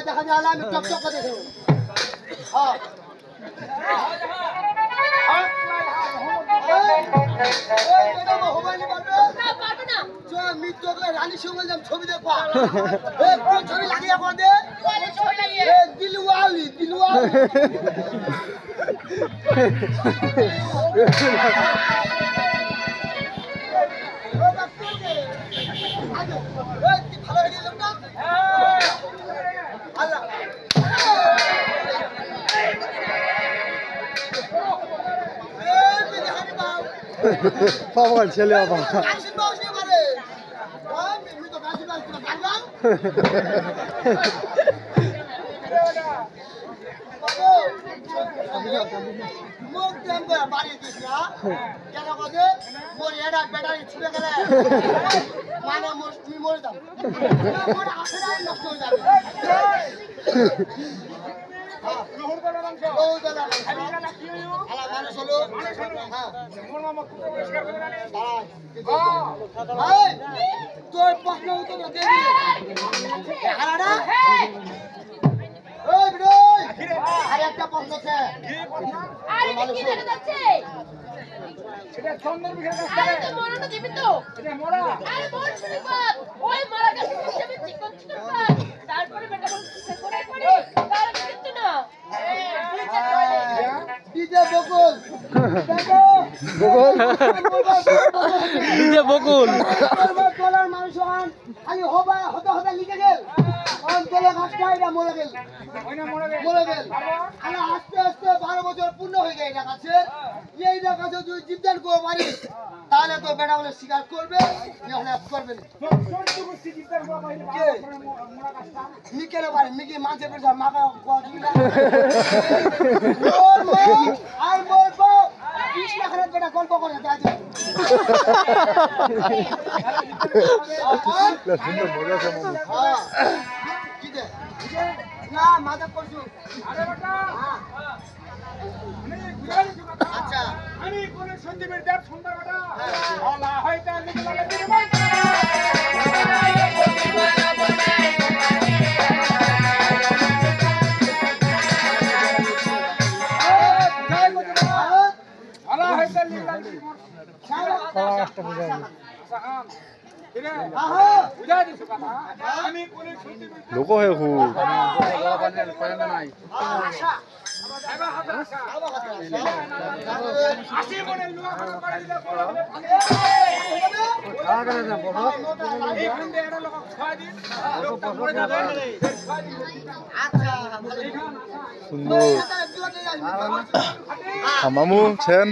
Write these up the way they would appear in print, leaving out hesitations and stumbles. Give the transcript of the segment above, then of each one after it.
দেখা যায় আমি চকচক করে দেখো রানীর সঙ্গে ছবি দেখবা ছবি লাগিয়ে আমাদের দিলওয়ালি দিলওয়ালি ভালো হয়ে গেল না আল্লাহ পাবো ছেলে বাবা ব্যাটারি ছুড়ে গেলে মানে তুমি মরে যাবে নষ্ট হয়ে যাবে তোর প্রশ্ন উত্তর আর একটা প্রশ্ন বকুল মানুষ খালি হবা হতে হতে লিখে গেল মরে গেল আস্তে আস্তে 12 বছর পূর্ণ হয়ে যায় এটা কাছে এই কাছে তুই জিজ্ঞান করে পারিস তাহলে তো বেটা বলে স্বীকার করবে করবে মিকেলে পারে মিকি মাঝে পেশা মাকা আর বলবো 20 লাখের বেটা গল্প করে না মাথা করছু আচ্ছা আমি কোন সন্দীপের দেব সুন্দর বেটা আল্লাহ হয়তো লিখে লাগে লোক হয়ে খুব সুন্দর মামু ছেন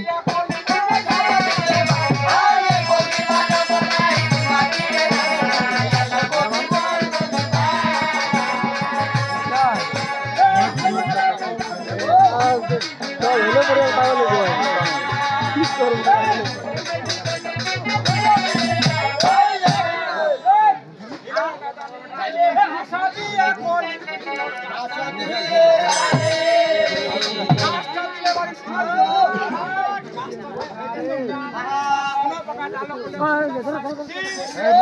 Hey,